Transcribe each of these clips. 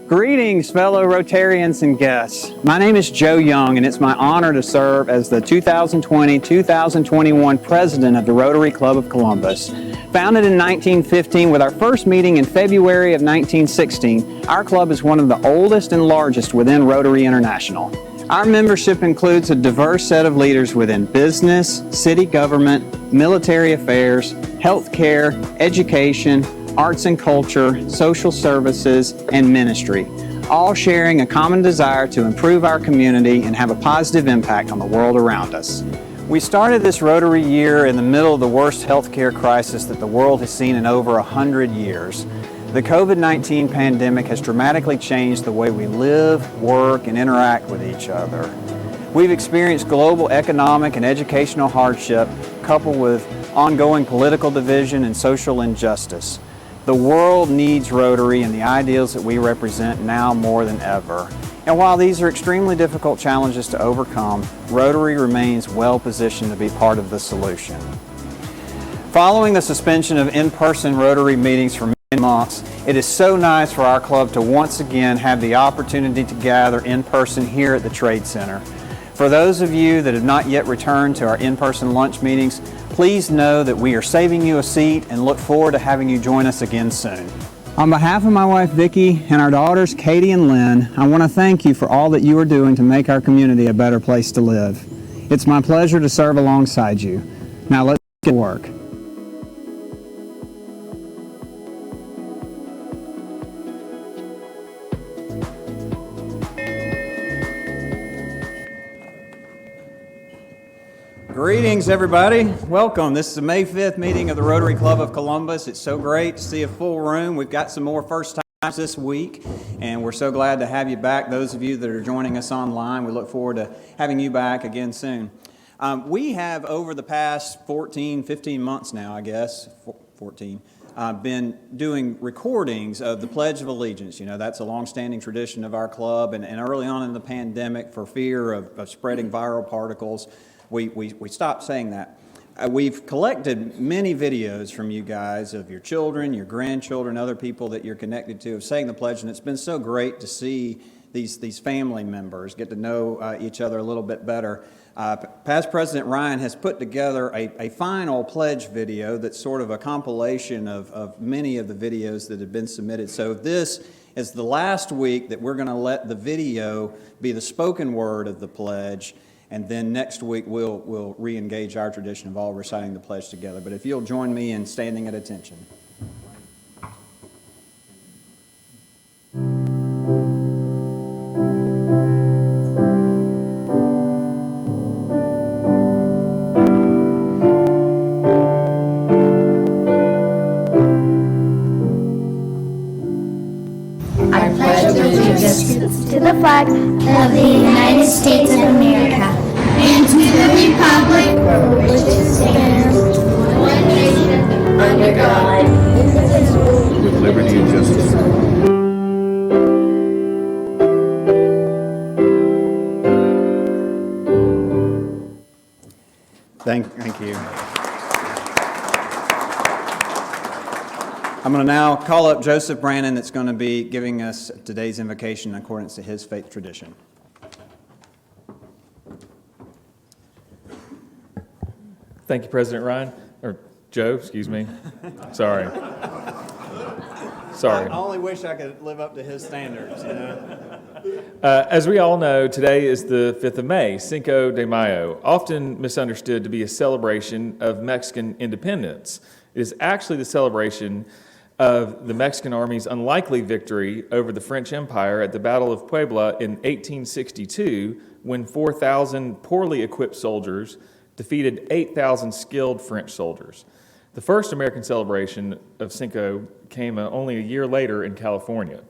Greetings, fellow Rotarians and guests. My name is Joe Young, and it's my honor to serve as the 2020-2021 President of the Rotary Club of Columbus. Founded in 1915 with our first meeting in February of 1916, our club is one of the oldest and largest within Rotary International. Our membership includes a diverse set of leaders within business, city government, military affairs, healthcare, education, arts and culture, social services, and ministry, all sharing a common desire to improve our community and have a positive impact on the world around us. We started this Rotary year in the middle of the worst healthcare crisis that the world has seen in over 100 years. The COVID-19 pandemic has dramatically changed the way we live, work, and interact with each other. We've experienced global economic and educational hardship coupled with ongoing political division and social injustice. The world needs Rotary and the ideals that we represent now more than ever. And while these are extremely difficult challenges to overcome, Rotary remains well positioned to be part of the solution. Following the suspension of in-person Rotary meetings for many months, it is so nice for our club to once again have the opportunity to gather in person here at the Trade Center. For those of you that have not yet returned to our in-person lunch meetings, please know that we are saving you a seat and look forward to having you join us again soon. On behalf of my wife Vicki and our daughters Katie and Lynn, I want to thank you for all that you are doing to make our community a better place to live. It's my pleasure to serve alongside you. Now let's get to work. Greetings, everybody. Welcome. This is the May 5th meeting of the Rotary Club of Columbus. It's so great to see a full room. We've got some more first times this week, and we're so glad to have you back. Those of you that are joining us online, we look forward to having you back again soon. We have, over the past 15 months now, I guess, 14, been doing recordings of the Pledge of Allegiance. You know, that's a long-standing tradition of our club, and early on in the pandemic, for fear of spreading viral particles, we stopped saying that. We've collected many videos from you guys of your children, your grandchildren, other people that you're connected to of saying the pledge, and it's been so great to see these family members get to know each other a little bit better. Past President Ryan has put together a final pledge video that's sort of a compilation of many of the videos that have been submitted. So this is the last week that we're going to let the video be the spoken word of the pledge. And then next week, we'll re-engage our tradition of all reciting the pledge together. But if you'll join me in standing at attention. I pledge allegiance to the flag of the United States of America and to the republic for which it stands, one nation, under God, indivisible, with liberty and justice for all. Thank you. I'm going to now call up Joseph Brannon, that's going to be giving us today's invocation in accordance to his faith tradition. Thank you, President Ryan, or Joe, excuse me. Sorry. I only wish I could live up to his standards, you know. As we all know, today is the 5th of May, Cinco de Mayo, often misunderstood to be a celebration of Mexican independence. It is actually the celebration of the Mexican Army's unlikely victory over the French Empire at the Battle of Puebla in 1862, when 4,000 poorly equipped soldiers defeated 8,000 skilled French soldiers. The first American celebration of Cinco came only a year later in California.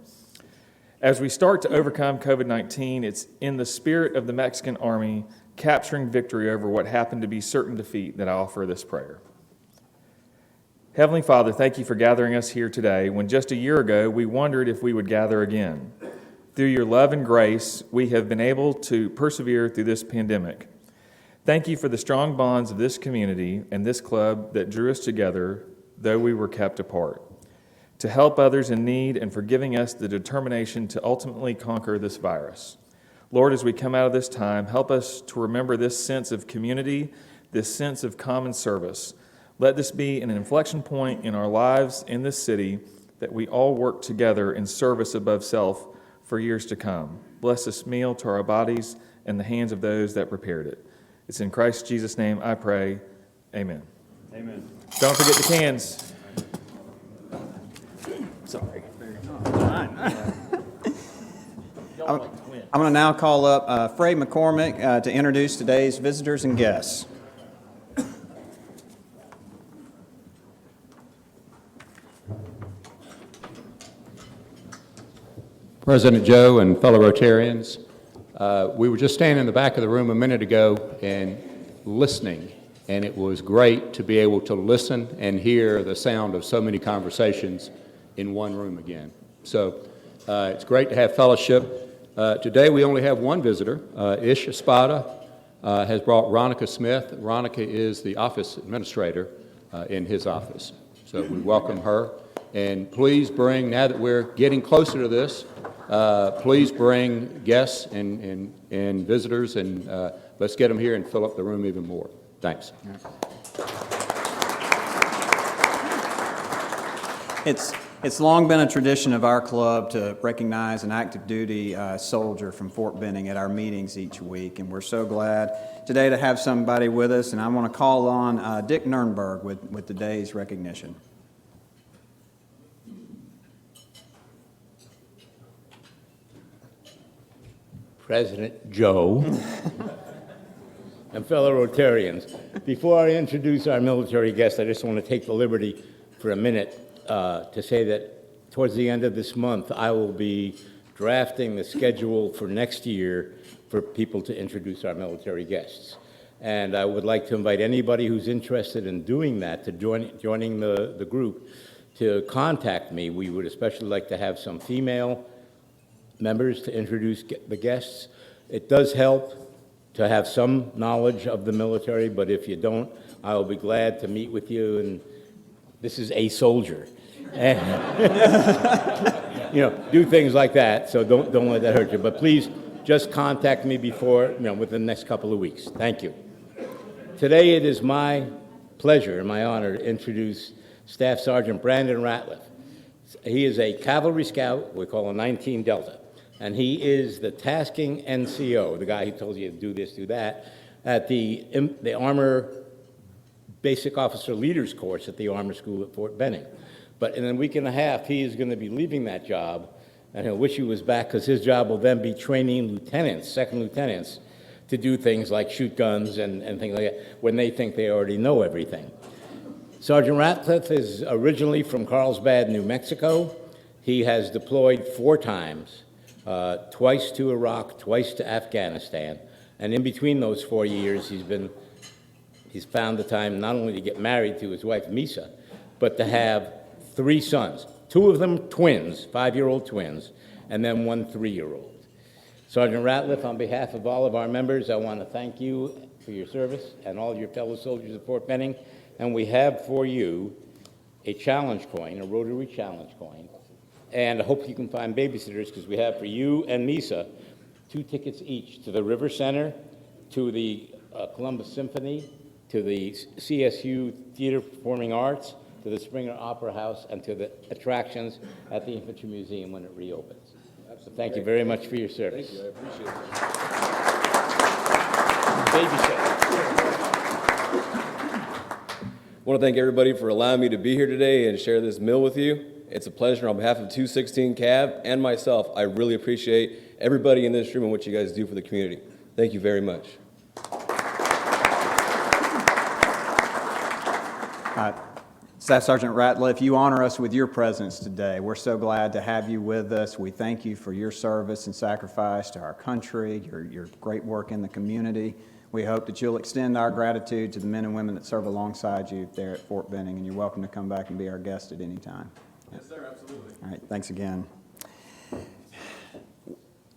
As we start to overcome COVID-19, it's in the spirit of the Mexican Army capturing victory over what happened to be certain defeat that I offer this prayer. Heavenly Father, thank you for gathering us here today when just a year ago we wondered if we would gather again. Through your love and grace, we have been able to persevere through this pandemic. Thank you for the strong bonds of this community and this club that drew us together, though we were kept apart. to help others in need, and for giving us the determination to ultimately conquer this virus. Lord, as we come out of this time, help us to remember this sense of community, this sense of common service. Let this be an inflection point in our lives in this city, that we all work together in service above self for years to come. Bless this meal to our bodies and the hands of those that prepared it. It's in Christ Jesus' name I pray. Amen. Amen. Don't forget the cans. Sorry. I'm going to now call up Frey McCormick to introduce today's visitors and guests. President Joe and fellow Rotarians, we were just standing in the back of the room a minute ago and listening, and it was great to be able to listen and hear the sound of so many conversations in one room again. So it's great to have fellowship. Today we only have one visitor. Ish Espada has brought Ronica Smith. Ronica is the office administrator in his office. So we welcome her. And please bring, now that we're getting closer to this, please bring guests and visitors, and let's get them here and fill up the room even more. Thanks. It's long been a tradition of our club to recognize an active duty soldier from Fort Benning at our meetings each week, and we're so glad today to have somebody with us, and I want to call on Dick Nurnberg with today's recognition. President Joe, and fellow Rotarians. Before I introduce our military guest, I just want to take the liberty for a minute to say that towards the end of this month, I will be drafting the schedule for next year for people to introduce our military guests. And I would like to invite anybody who's interested in doing that, to joining the group, to contact me. We would especially like to have some female members to introduce the guests. It does help to have some knowledge of the military, but if you don't, I will be glad to meet with you. And this is a soldier, and do things like that. So don't let that hurt you. But please just contact me before, within the next couple of weeks. Thank you. Today it is my pleasure and my honor to introduce Staff Sergeant Brandon Ratliff. He is a cavalry scout, we call him 19 Delta. And he is the tasking NCO, the guy who tells you to do this, do that, at the Armor Basic Officer Leaders Course at the Armor School at Fort Benning. But in a week and a half, he is going to be leaving that job, and he'll wish he was back, because his job will then be training lieutenants, second lieutenants, to do things like shoot guns and things like that, when they think they already know everything. Sergeant Ratliff is originally from Carlsbad, New Mexico. He has deployed 4 times. Twice to Iraq, twice to Afghanistan, and in between those 4 years, he's found the time not only to get married to his wife Misa, but to have 3 sons. 2 of them twins, 5-year-old twins, and then 1 3-year-old. Sergeant Ratliff, on behalf of all of our members, I want to thank you for your service and all your fellow soldiers at Fort Benning, and we have for you a challenge coin, a Rotary challenge coin. And I hope you can find babysitters, because we have for you and Misa 2 tickets each to the River Center, to the Columbus Symphony, to the CSU Theater Performing Arts, to the Springer Opera House, and to the attractions at the Infantry Museum when it reopens. So thank you very much for your service. Thank you, I appreciate Babysitter. I want to thank everybody for allowing me to be here today and share this meal with you. It's a pleasure on behalf of 216 CAV and myself. I really appreciate everybody in this room and what you guys do for the community. Thank you very much. Staff Sergeant Ratliff, you honor us with your presence today. We're so glad to have you with us. We thank you for your service and sacrifice to our country, your great work in the community. We hope that you'll extend our gratitude to the men and women that serve alongside you there at Fort Benning, and you're welcome to come back and be our guest at any time. Yes, sir, absolutely. All right, thanks again.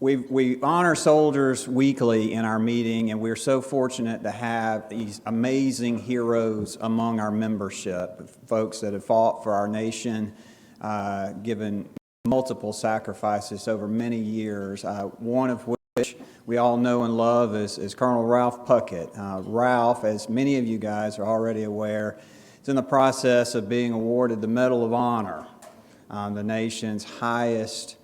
We honor soldiers weekly in our meeting, and we're so fortunate to have these amazing heroes among our membership, folks that have fought for our nation given multiple sacrifices over many years, one of which we all know and love is Colonel Ralph Puckett. Ralph, as many of you guys are already aware, is in the process of being awarded the Medal of Honor, the nation's highest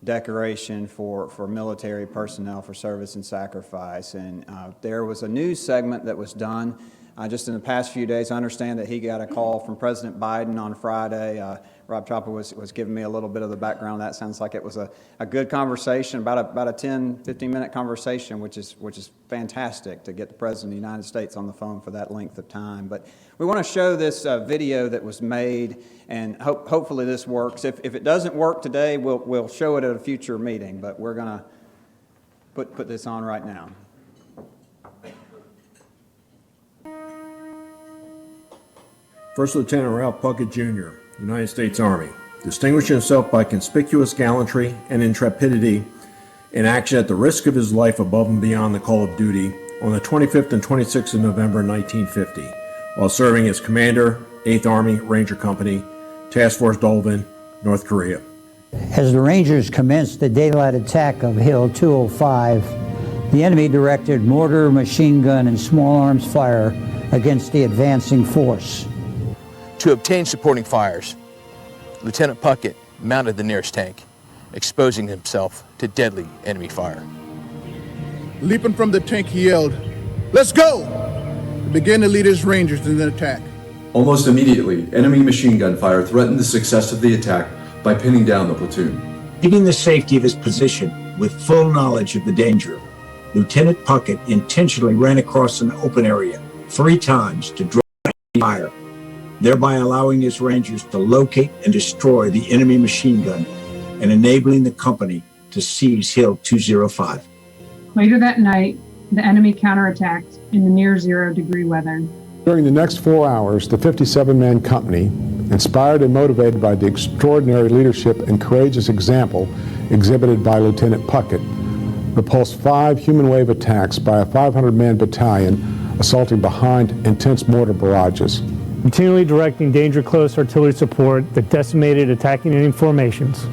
decoration for military personnel for service and sacrifice. And there was a news segment that was done just in the past few days. I understand that he got a call from President Biden on Friday. Rob Chopper was giving me a little bit of the background. That sounds like it was a good conversation, about a 10, 15-minute conversation, which is fantastic to get the President of the United States on the phone for that length of time. But we want to show this video that was made, and hopefully this works. If it doesn't work today, we'll show it at a future meeting, but we're going to put this on right now. First Lieutenant Ralph Puckett, Jr., United States Army, distinguishing himself by conspicuous gallantry and intrepidity in action at the risk of his life above and beyond the call of duty on the 25th and 26th of November 1950, while serving as Commander, 8th Army Ranger Company, Task Force Dolvin, North Korea. As the Rangers commenced the daylight attack of Hill 205, the enemy directed mortar, machine gun, and small arms fire against the advancing force. To obtain supporting fires, Lieutenant Puckett mounted the nearest tank, exposing himself to deadly enemy fire. Leaping from the tank, he yelled, "Let's go!" and began to lead his Rangers in the attack. Almost immediately, enemy machine gun fire threatened the success of the attack by pinning down the platoon. Given the safety of his position with full knowledge of the danger, Lieutenant Puckett intentionally ran across an open area 3 times to draw fire, thereby allowing his Rangers to locate and destroy the enemy machine gun and enabling the company to seize Hill 205. Later that night, the enemy counterattacked in the near 0-degree weather. During the next 4 hours, the 57-man company, inspired and motivated by the extraordinary leadership and courageous example exhibited by Lieutenant Puckett, repulsed 5 human wave attacks by a 500-man battalion assaulting behind intense mortar barrages. Continually directing danger-close artillery support that decimated attacking enemy formations,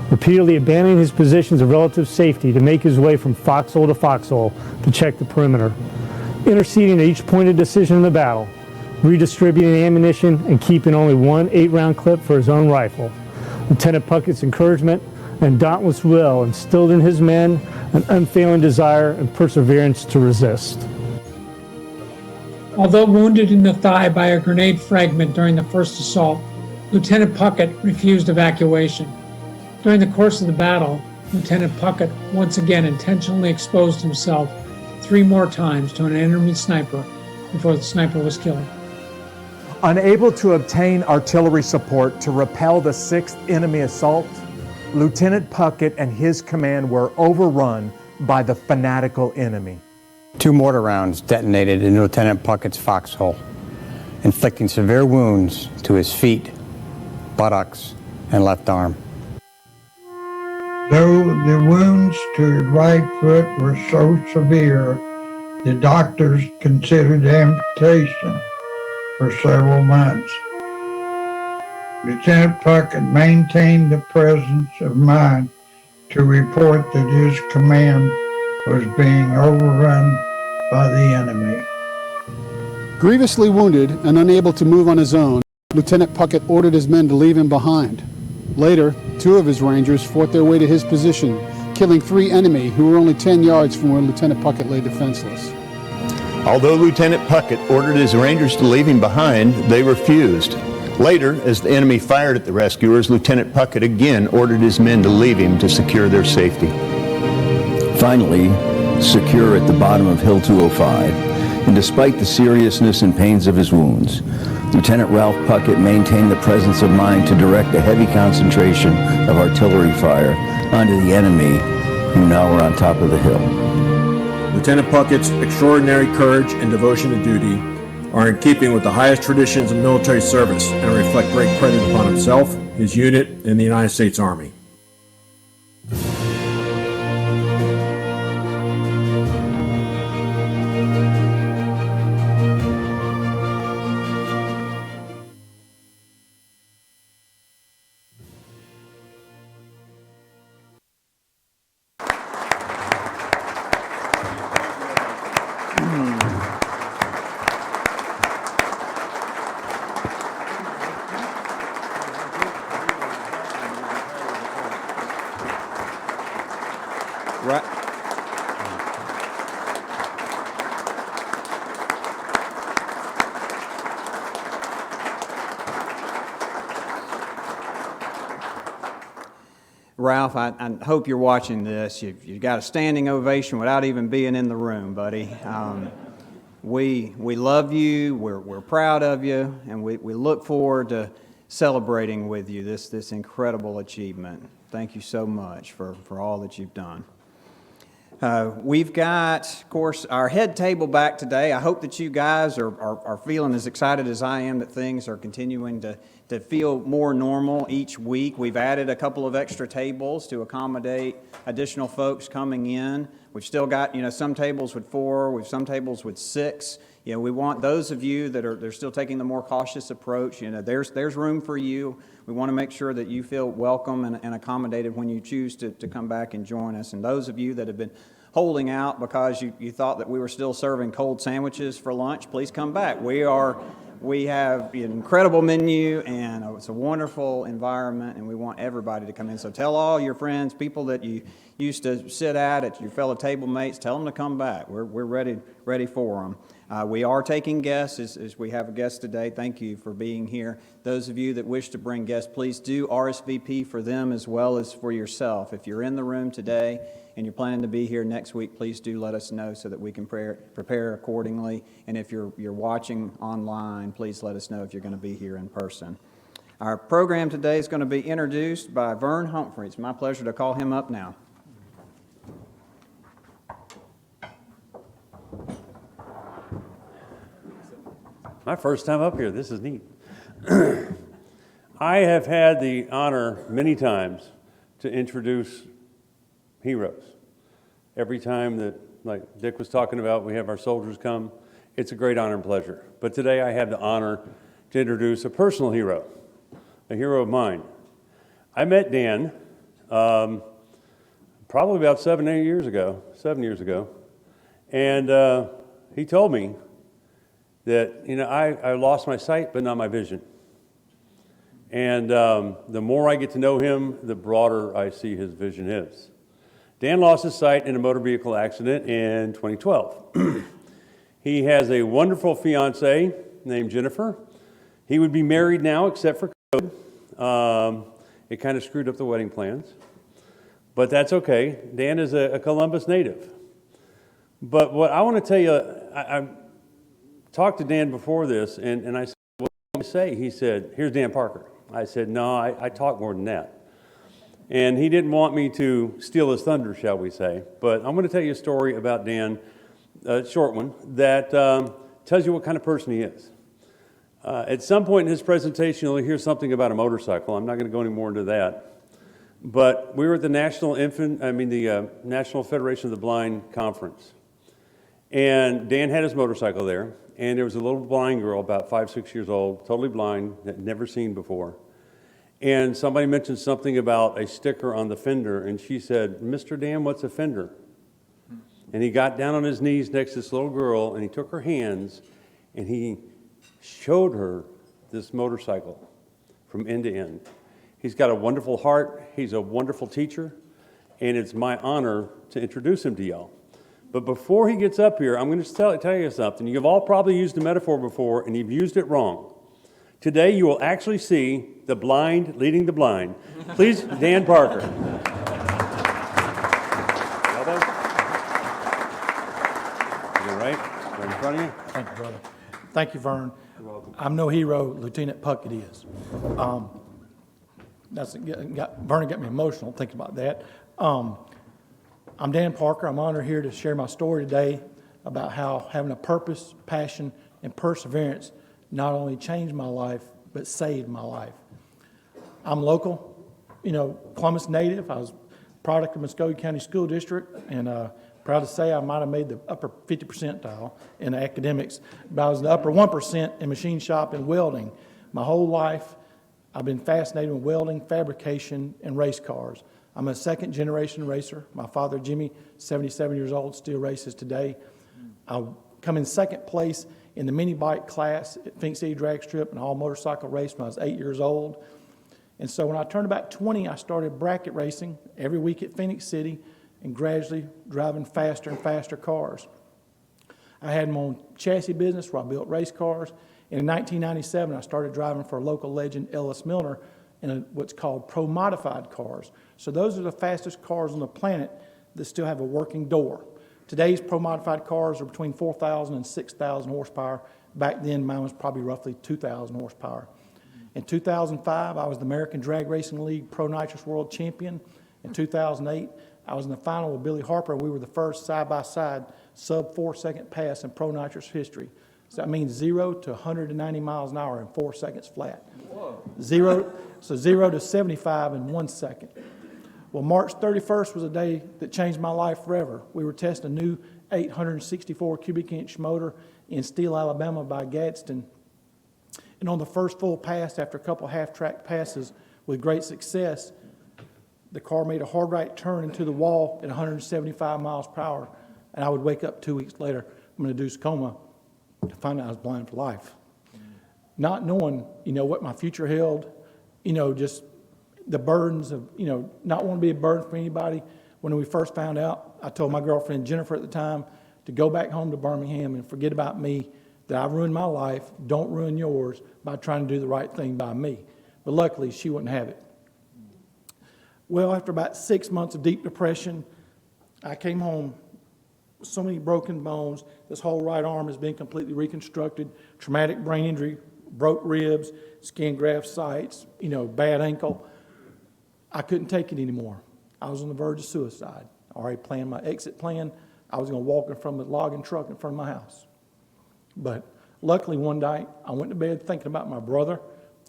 repeatedly abandoning his positions of relative safety to make his way from foxhole to foxhole to check the perimeter, interceding at each pointed decision in the battle, redistributing ammunition and keeping only one 8-round clip for his own rifle. Lieutenant Puckett's encouragement and dauntless will instilled in his men an unfailing desire and perseverance to resist. Although wounded in the thigh by a grenade fragment during the first assault, Lieutenant Puckett refused evacuation. During the course of the battle, Lieutenant Puckett once again intentionally exposed himself 3 more times to an enemy sniper before the sniper was killed. Unable to obtain artillery support to repel the 6th enemy assault, Lieutenant Puckett and his command were overrun by the fanatical enemy. 2 mortar rounds detonated in Lieutenant Puckett's foxhole, inflicting severe wounds to his feet, buttocks, and left arm. Though the wounds to his right foot were so severe, the doctors considered amputation for several months. Lieutenant Puckett maintained the presence of mind to report that his command was being overrun by the enemy. Grievously wounded and unable to move on his own, Lieutenant Puckett ordered his men to leave him behind. Later, 2 of his Rangers fought their way to his position, killing 3 enemy who were only 10 yards from where Lieutenant Puckett lay defenseless. Although Lieutenant Puckett ordered his Rangers to leave him behind, they refused. Later, as the enemy fired at the rescuers, Lieutenant Puckett again ordered his men to leave him to secure their safety. Finally, secure at the bottom of Hill 205, and despite the seriousness and pains of his wounds, Lieutenant Ralph Puckett maintained the presence of mind to direct a heavy concentration of artillery fire onto the enemy who now were on top of the hill. Lieutenant Puckett's extraordinary courage and devotion to duty are in keeping with the highest traditions of military service and reflect great credit upon himself, his unit, and the United States Army. Ralph, I hope you're watching this. You've got a standing ovation without even being in the room, buddy. We love you, we're proud of you, and we look forward to celebrating with you this incredible achievement. Thank you so much for all that you've done. We've got, of course, our head table back today. I hope that you guys are feeling as excited as I am that things are continuing to feel more normal each week. We've added a couple of extra tables to accommodate additional folks coming in. We've still got, some tables with 4, we've some tables with 6. We want those of you that are still taking the more cautious approach, there's room for you. We want to make sure that you feel welcome and accommodated when you choose to come back and join us. And those of you that have been holding out because you thought that we were still serving cold sandwiches for lunch, please come back. We have an incredible menu, and it's a wonderful environment, and we want everybody to come in. So tell all your friends, people that you used to sit at your fellow table mates, tell them to come back. We're ready for them. We are taking guests as we have a guest today. Thank you for being here. Those of you that wish to bring guests, please do RSVP for them as well as for yourself. If you're in the room today and you're planning to be here next week, please do let us know so that we can prepare accordingly. And if you're watching online, please let us know if you're going to be here in person. Our program today is going to be introduced by Vern Humphrey. It's my pleasure to call him up now. My first time up here. This is neat. I have had the honor many times to introduce heroes. Every time that, like Dick was talking about, we have our soldiers come, it's a great honor and pleasure. But today I have the honor to introduce a personal hero, a hero of mine. I met Dan probably about 7 years ago, and he told me that, I lost my sight, but not my vision. And the more I get to know him, the broader I see his vision is. Dan lost his sight in a motor vehicle accident in 2012. He has a wonderful fiancée named Jennifer. He would be married now, except for COVID. It kind of screwed up the wedding plans. But that's okay. Dan is a Columbus native. But what I want to tell you, I talked to Dan before this, and I said, what do you want me to say? He said, here's Dan Parker. I said, no, I talk more than that. And he didn't want me to steal his thunder, shall we say. But I'm going to tell you a story about Dan, a short one, that tells you what kind of person he is. At some point in his presentation, you'll hear something about a motorcycle. I'm not going to go any more into that. But we were at the National Federation of the Blind Conference. And Dan had his motorcycle there. And there was a little blind girl, about 5, 6 years old, totally blind, that never seen before. And somebody mentioned something about a sticker on the fender, and she said, Mr. Dan, what's a fender? And he got down on his knees next to this little girl, and he took her hands, and he showed her this motorcycle from end to end. He's got a wonderful heart, he's a wonderful teacher, and it's my honor to introduce him to y'all. But before he gets up here, I'm going to tell you something. You've all probably used the metaphor before, and you've used it wrong. Today, you will actually see the blind leading the blind. Please, Dan Parker. Well done. You all right? Right in front of you? Thank you, brother. Thank you, Vern. I'm no hero. Lieutenant Puckett is. Vern got me emotional thinking about that. I'm Dan Parker. I'm honored here to share my story today about how having a purpose, passion, and perseverance not only changed my life, but saved my life. I'm local, Columbus native. I was product of Muskogee County School District, and proud to say I might have made the upper 50 percentile in academics, but I was in the upper 1% in machine shop and welding. My whole life, I've been fascinated with welding, fabrication, and race cars. I'm a second-generation racer. My father, Jimmy, 77 years old, still races today. I come in second place in the mini bike class at Phoenix City Drag Strip and all motorcycle race when I was 8 years old. And so when I turned about 20, I started bracket racing every week at Phoenix City and gradually driving faster and faster cars. I had my own chassis business where I built race cars. And in 1997, I started driving for a local legend, Ellis Milner, in what's called pro-modified cars. So those are the fastest cars on the planet that still have a working door. Today's pro-modified cars are between 4,000 and 6,000 horsepower. Back then, mine was probably roughly 2,000 horsepower. In 2005, I was the American Drag Racing League Pro Nitrous World Champion. In 2008, I was in the final with Billy Harper. We were the first side-by-side sub 4-second pass in Pro Nitrous history. So that means 0 to 190 miles an hour in 4 seconds flat. Whoa. 0 to 75 in 1 second. Well, March 31st was a day that changed my life forever. We were testing a new 864 cubic inch motor in Steele, Alabama by Gadsden. And on the first full pass, after a couple half-track passes with great success, the car made a hard right turn into the wall at 175 miles per hour. And I would wake up 2 weeks later from an induced coma to find out I was blind for life. Not knowing, what my future held, just the burdens of, not wanting to be a burden for anybody. When we first found out, I told my girlfriend Jennifer at the time to go back home to Birmingham and forget about me, that I ruined my life, don't ruin yours by trying to do the right thing by me. But luckily, she wouldn't have it. Well, after about 6 months of deep depression, I came home with so many broken bones. This whole right arm has been completely reconstructed, traumatic brain injury, broke ribs, skin graft sites, bad ankle. I couldn't take it anymore. I was on the verge of suicide. I already planned my exit plan. I was going to walk in front of a logging truck in front of my house. But luckily one night, I went to bed thinking about my brother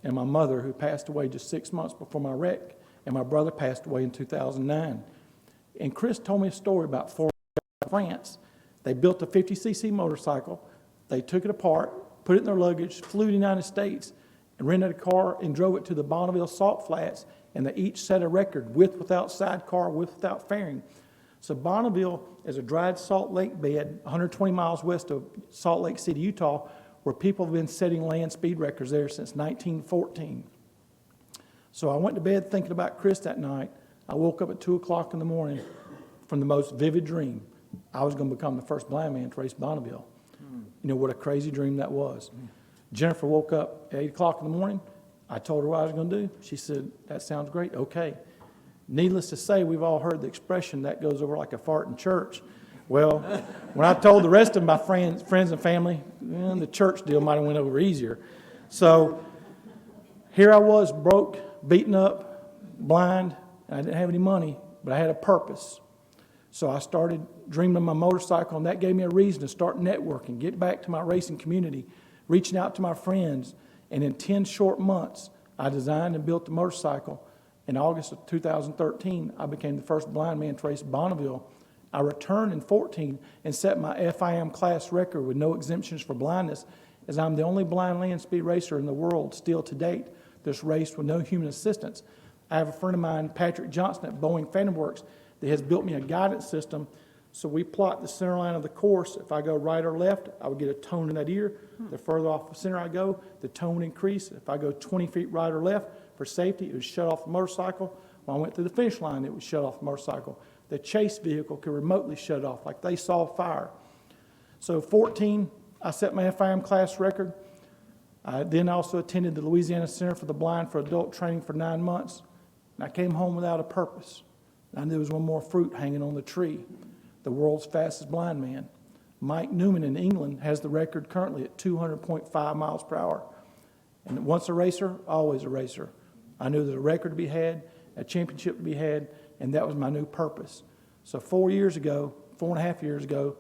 and my mother, who passed away just 6 months before my wreck, and my brother passed away in 2009. And Chris told me a story about France. They built a 50cc motorcycle. They took it apart, put it in their luggage, flew to the United States, and rented a car and drove it to the Bonneville Salt Flats, and they each set a record with, without sidecar, with, without fairing. So Bonneville is a dried salt lake bed 120 miles west of Salt Lake City, Utah, where people have been setting land speed records there since 1914. So I went to bed thinking about Chris that night. I woke up at 2 o'clock in the morning from the most vivid dream. I was going to become the first blind man to race Bonneville. What a crazy dream that was. Jennifer woke up at 8 o'clock in the morning. I told her what I was going to do. She said, that sounds great, okay. Needless to say, we've all heard the expression, that goes over like a fart in church. Well, when I told the rest of my friends and family, the church deal might have went over easier. So here I was, broke, beaten up, blind, and I didn't have any money, but I had a purpose. So I started dreaming of my motorcycle, and that gave me a reason to start networking, get back to my racing community, reaching out to my friends. And in 10 short months, I designed and built the motorcycle. In August of 2013, I became the first blind man to race Bonneville. I returned in 2014 and set my FIM class record with no exemptions for blindness, as I'm the only blind land speed racer in the world still to date that's raced with no human assistance. I have a friend of mine, Patrick Johnson at Boeing Phantom Works, that has built me a guidance system. So we plot the center line of the course. If I go right or left, I would get a tone in that ear. The further off the center I go, the tone would increase. If I go 20 feet right or left, for safety, it would shut off the motorcycle. When I went to the finish line, it would shut off the motorcycle. The chase vehicle could remotely shut it off, like they saw fire. So 14, I set my FIM class record. I then also attended the Louisiana Center for the Blind for adult training for 9 months. And I came home without a purpose. I knew there was one more fruit hanging on the tree. The world's fastest blind man. Mike Newman in England has the record currently at 200.5 miles per hour. And once a racer, always a racer. I knew there was a record to be had, a championship to be had, and that was my new purpose. So 4.5 years ago,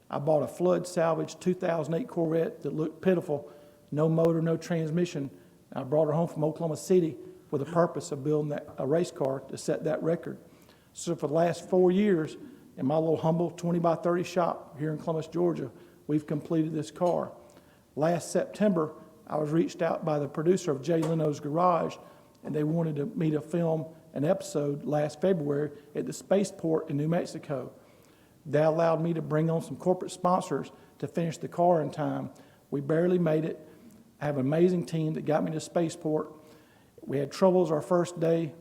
I bought a flood salvage 2008 Corvette that looked pitiful, no motor, no transmission. I brought her home from Oklahoma City with the purpose of building a race car to set that record. So for the last 4 years, in my little humble 20 by 30 shop here in Columbus, Georgia, we've completed this car. Last September, I was reached out by the producer of Jay Leno's Garage, and they wanted me to film an episode last February at the spaceport in New Mexico. That allowed me to bring on some corporate sponsors to finish the car in time. We barely made it. I have an amazing team that got me to spaceport. We had troubles our first day.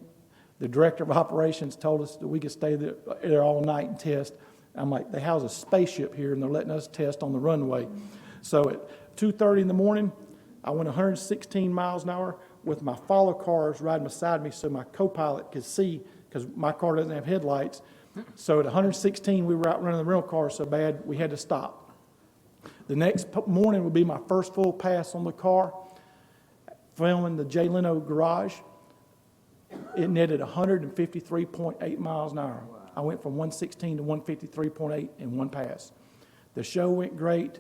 The director of operations told us that we could stay there all night and test. I'm like, they house a spaceship here, and they're letting us test on the runway. So at 2:30 in the morning, I went 116 miles an hour with my follow cars riding beside me so my co-pilot could see, because my car doesn't have headlights. So at 116, we were out running the rental car so bad we had to stop. The next morning would be my first full pass on the car, filming the Jay Leno garage. It netted 153.8 miles an hour. I went from 116 to 153.8 in one pass. The show went great.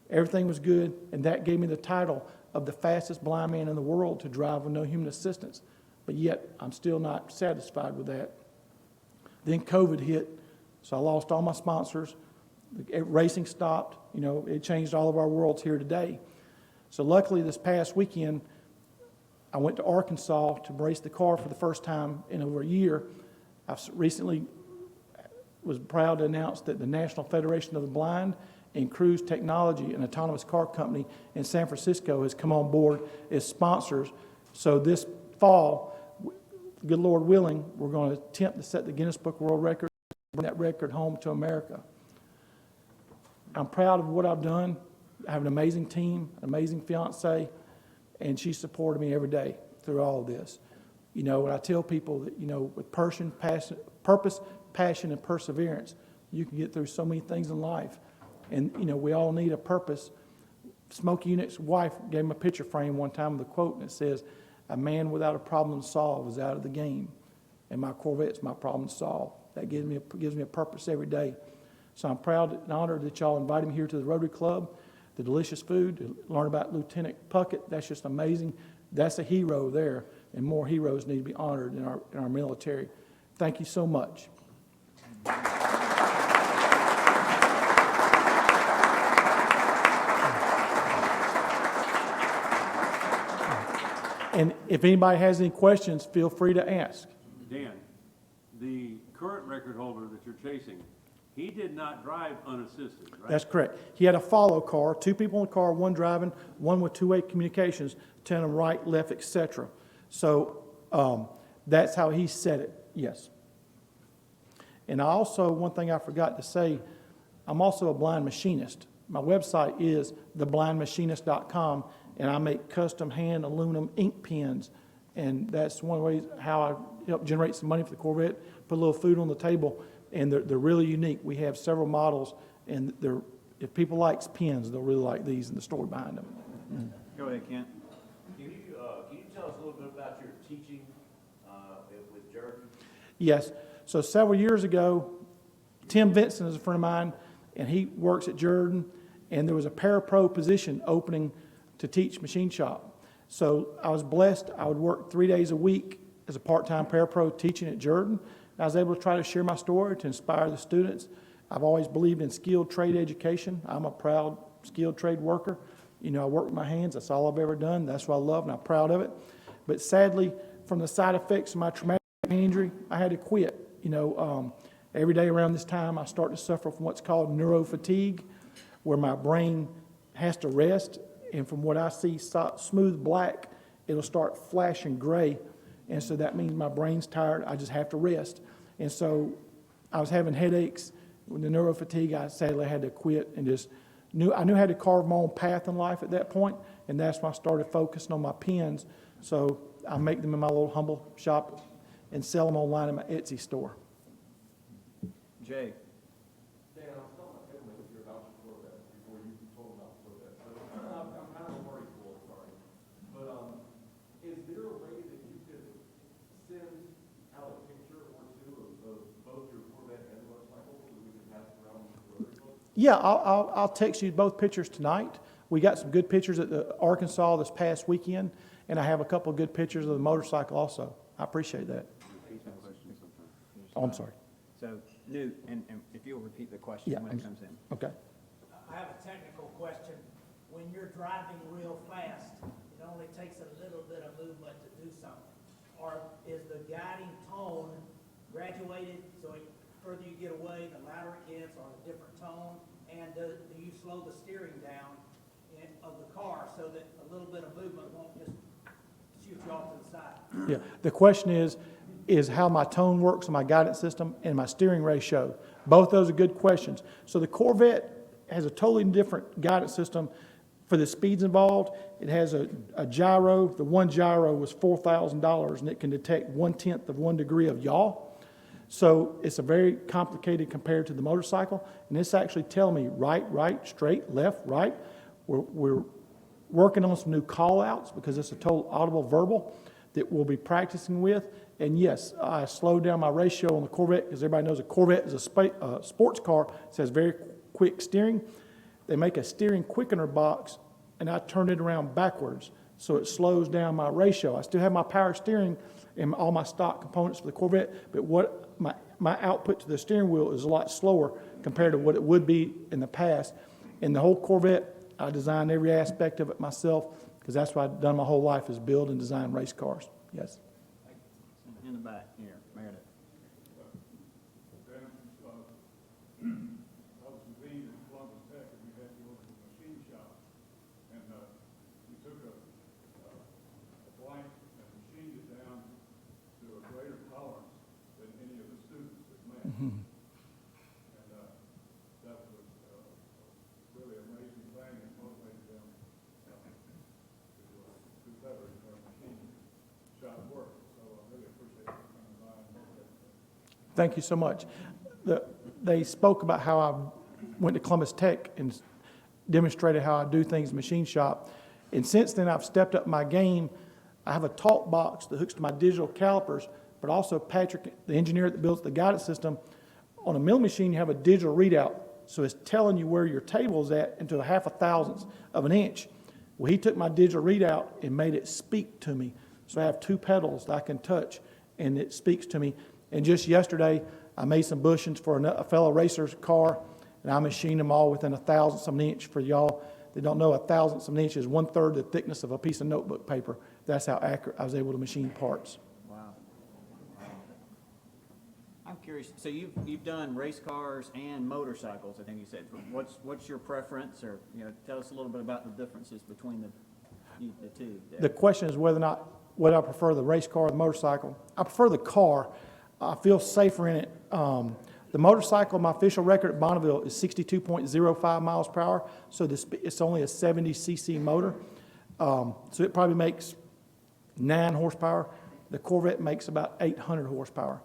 Everything was good, and that gave me the title of the fastest blind man in the world to drive with no human assistance. But yet, I'm still not satisfied with that. Then COVID hit, so I lost all my sponsors. Racing stopped. You know, it changed all of our worlds here today. So luckily, this past weekend, I went to Arkansas to race the car for the first time in over a year. I recently was proud to announce that the National Federation of the Blind and Cruise Technology, an autonomous car company in San Francisco, has come on board as sponsors. So this fall, good Lord willing, we're going to attempt to set the Guinness Book of World Records and bring that record home to America. I'm proud of what I've done. I have an amazing team, an amazing fiance, and she supported me every day through all of this. You know, and I tell people that, you know, with purpose, passion, and perseverance, you can get through so many things in life. And, you know, we all need a purpose. Smokey Unick's wife gave him a picture frame one time with a quote, and it says, "A man without a problem to solve is out of the game." And my Corvette's my problem to solve. That gives me a purpose every day. So I'm proud and honored that y'all invited me here to the Rotary Club, the delicious food, to learn about Lieutenant Puckett. That's just amazing. That's a hero there, and more heroes need to be honored in our military. Thank you so much. And if anybody has any questions, feel free to ask. Dan, the current record holder that you're chasing, he did not drive unassisted, right? That's correct. He had a follow car, two people in the car, one driving, one with two-way communications, telling him right, left, etc. So that's how he said it, yes. And I also, one thing I forgot to say, I'm also a blind machinist. My website is theblindmachinist.com, and I make custom hand aluminum ink pens, and that's one of the ways how I help generate some money for the Corvette, put a little food on the table, and they're really unique. We have several models, and if people like pens, they'll really like these and the story behind them. Go ahead, Kent. Can you tell us a little bit about your teaching with Jordan? Yes. So several years ago, Tim Vincent is a friend of mine, and he works at Jordan, and there was a parapro position opening to teach machine shop. So I was blessed. I would work 3 days a week as a part-time parapro teaching at Jordan. I was able to try to share my story to inspire the students. I've always believed in skilled trade education. I'm a proud skilled trade worker. You know, I work with my hands. That's all I've ever done. That's what I love, and I'm proud of it. But sadly, from the side effects of my traumatic injury, I had to quit. You know, every day around this time, I start to suffer from what's called neurofatigue, where my brain has to rest. And from what I see, smooth black, it'll start flashing gray. And so that means my brain's tired. I just have to rest. And so I was having headaches with the neurofatigue. I sadly had to quit and I knew I had to carve my own path in life at that point. And that's when I started focusing on my pens. So I make them in my little humble shop and sell them online in my Etsy store. Jay. Dan, I was telling my family here about your Corvette before you told them about the Corvette. But I'm kind of a worried for it, sorry. But is there a way that you could send out a picture or two of both your Corvette and motorcycle so we can pass it around the Rotary Club? Yeah, I'll text you both pictures tonight. We got some good pictures at the Arkansas this past weekend, and I have a couple of good pictures of the motorcycle also. I appreciate that. Oh, I'm sorry. So, Newt, and if you'll repeat the question when it comes in. Okay. I have a technical question. When you're driving real fast, it only takes a little bit of movement to do something. Or is the guiding tone graduated so the further you get away, the louder it gets, or a different tone? And do you slow the steering down of the car so that a little bit of movement won't just shoot you off to the side? Yeah. The question is how my tone works on my guidance system and my steering ratio. Both those are good questions. So the Corvette has a totally different guidance system for the speeds involved. It has a gyro. The one gyro was $4,000, and it can detect 1/10 of 1 degree of yaw. So it's a very complicated compared to the motorcycle, and it's actually telling me right, straight, left, right. We're working on some new call-outs because it's a total audible verbal that we'll be practicing with. And yes, I slowed down my ratio on the Corvette because everybody knows a Corvette is a sports car. It has very quick steering. They make a steering quickener box, and I turned it around backwards, so it slows down my ratio. I still have my power steering and all my stock components for the Corvette, but what my output to the steering wheel is a lot slower compared to what it would be in the past. In the whole Corvette, I designed every aspect of it myself because that's what I've done my whole life is build and design race cars. Yes. In the back here, Meredith. Thank you so much. They spoke about how I went to Columbus Tech and demonstrated how I do things in machine shop. And since then, I've stepped up my game. I have a talk box that hooks to my digital calipers, but also Patrick, the engineer that builds the guidance system, on a milling machine, you have a digital readout. So it's telling you where your table is at into a 1/2 thousandth of an inch. Well, he took my digital readout and made it speak to me. So I have 2 pedals that I can touch, and it speaks to me. And just yesterday, I made some bushings for a fellow racer's car, and I machined them all within 1/1000th of an inch. For y'all that don't know, 1/1000th of an inch is 1/3 the thickness of a piece of notebook paper. That's how accurate I was able to machine parts. Wow. I'm curious. So you've done race cars and motorcycles, I think you said. What's your preference, or tell us a little bit about the differences between the two. The question is whether or not whether I prefer the race car or the motorcycle. I prefer the car. I feel safer in it. The motorcycle, my official record at Bonneville is 62.05 miles per hour, so it's only a 70 cc motor. So it probably makes 9 horsepower. The Corvette makes about 800 horsepower.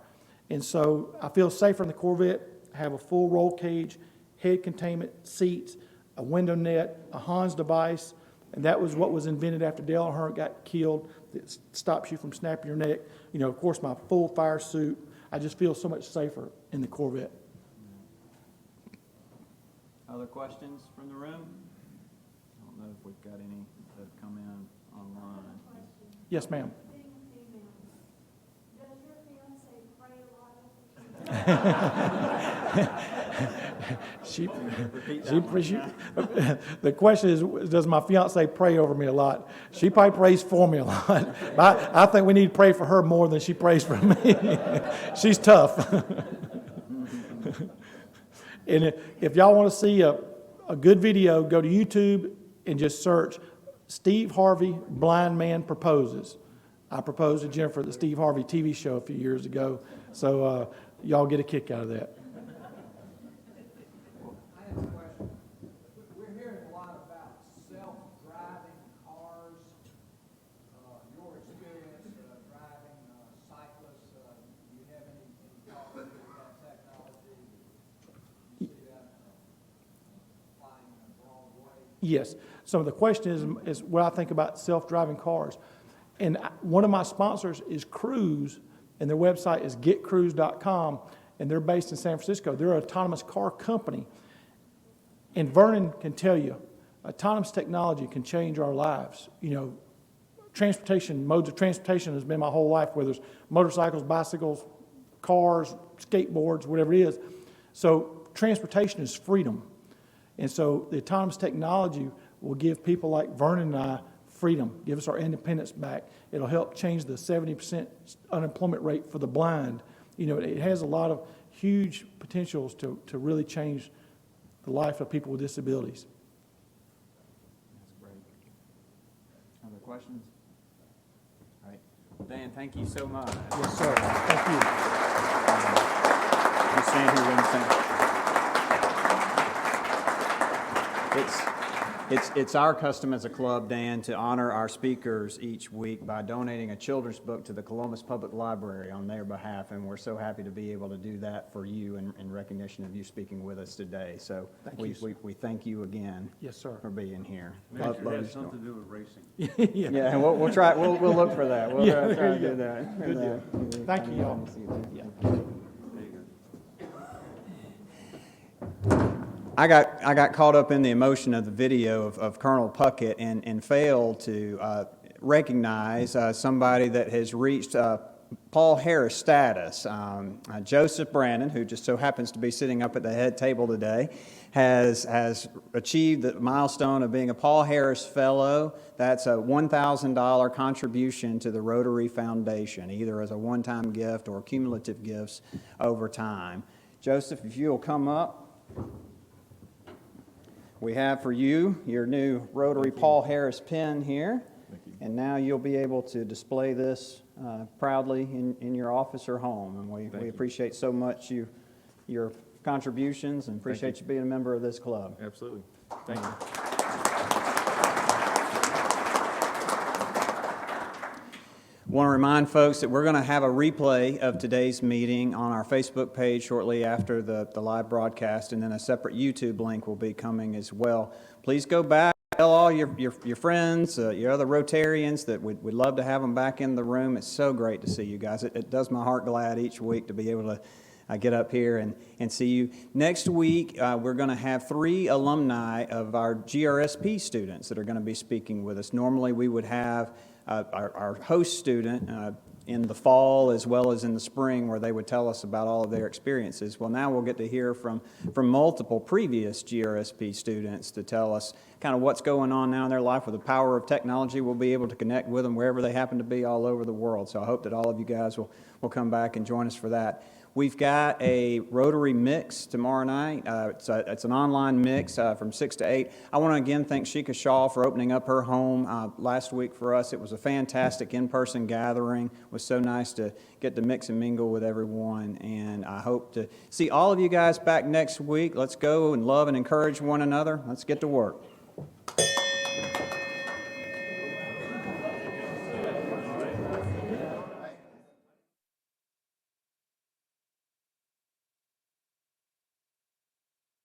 And so I feel safer in the Corvette. I have a full roll cage, head containment, seats, a window net, a Hans device, and that was what was invented after Dale Earnhardt got killed. It stops you from snapping your neck. Of course, my full fire suit. I just feel so much safer in the Corvette. Other questions from the room? I don't know if we've got any that have come in online. Yes, ma'am. The question is, does my fiance pray over me a lot? She probably prays for me a lot. But I think we need to pray for her more than she prays for me. She's tough. And if y'all want to see a good video, go to YouTube and just search Steve Harvey, Blind Man Proposes. I proposed to Jennifer at the Steve Harvey TV show a few years ago. So y'all get a kick out of that. I have a question. We're hearing a lot about self-driving cars. Your experience driving cyclists, do you have any thoughts on that technology? Do you see that applying in a broad way? Yes. So the question is what I think about self-driving cars. And one of my sponsors is Cruise, and their website is getcruise.com, and they're based in San Francisco. They're an autonomous car company. And Vernon can tell you, autonomous technology can change our lives. Transportation, modes of transportation has been my whole life, whether it's motorcycles, bicycles, cars, skateboards, whatever it is. So transportation is freedom. And so the autonomous technology will give people like Vernon and I freedom, give us our independence back. It'll help change the 70% unemployment rate for the blind. It has a lot of huge potentials to really change the life of people with disabilities. That's great. Other questions? All right. Dan, thank you so much. Yes, sir. Thank you. You stand here, Winston. It's our custom as a club, Dan, to honor our speakers each week by donating a children's book to the Columbus Public Library on their behalf, and we're so happy to be able to do that for you in recognition of you speaking with us today. So we thank you again. Yes, sir. For being here. Maybe it has something to do with racing. Yeah, and we'll try. We'll look for that. We'll Yeah, try there to you do go. that. Good deal. Thank you, y'all. I got caught up in the emotion of the video of Colonel Puckett and failed to recognize somebody that has reached Paul Harris status. Joseph Brannon, who just so happens to be sitting up at the head table today, has achieved the milestone of being a Paul Harris Fellow. That's a $1,000 contribution to the Rotary Foundation, either as a one-time gift or cumulative gifts over time. Joseph, if you'll come up. We have for you your new Rotary Paul Harris pin here, and now you'll be able to display this proudly in your office or home. And we appreciate so much your contributions and appreciate you being a member of this club. Absolutely. Thank you. Want to remind folks that we're going to have a replay of today's meeting on our Facebook page shortly after the live broadcast, and then a separate YouTube link will be coming as well. Please go back, tell all your friends, your other Rotarians that we'd love to have them back in the room. It's so great to see you guys. It does my heart glad each week to be able to get up here and see you. Next week, we're going to have 3 alumni of our GRSP students that are going to be speaking with us. Normally, we would have our host student in the fall as well as in the spring, where they would tell us about all of their experiences. Well, now we'll get to hear from multiple previous GRSP students to tell us kind of what's going on now in their life. With the power of technology, we'll be able to connect with them wherever they happen to be all over the world. So I hope that all of you guys will come back and join us for that. We've got a Rotary Mix tomorrow night. It's an online mix from 6 to 8. I want to again thank Sheikah Shaw for opening up her home last week for us. It was a fantastic in-person gathering. It was so nice to get to mix and mingle with everyone, and I hope to see all of you guys back next week. Let's go and love and encourage one another. Let's get to work.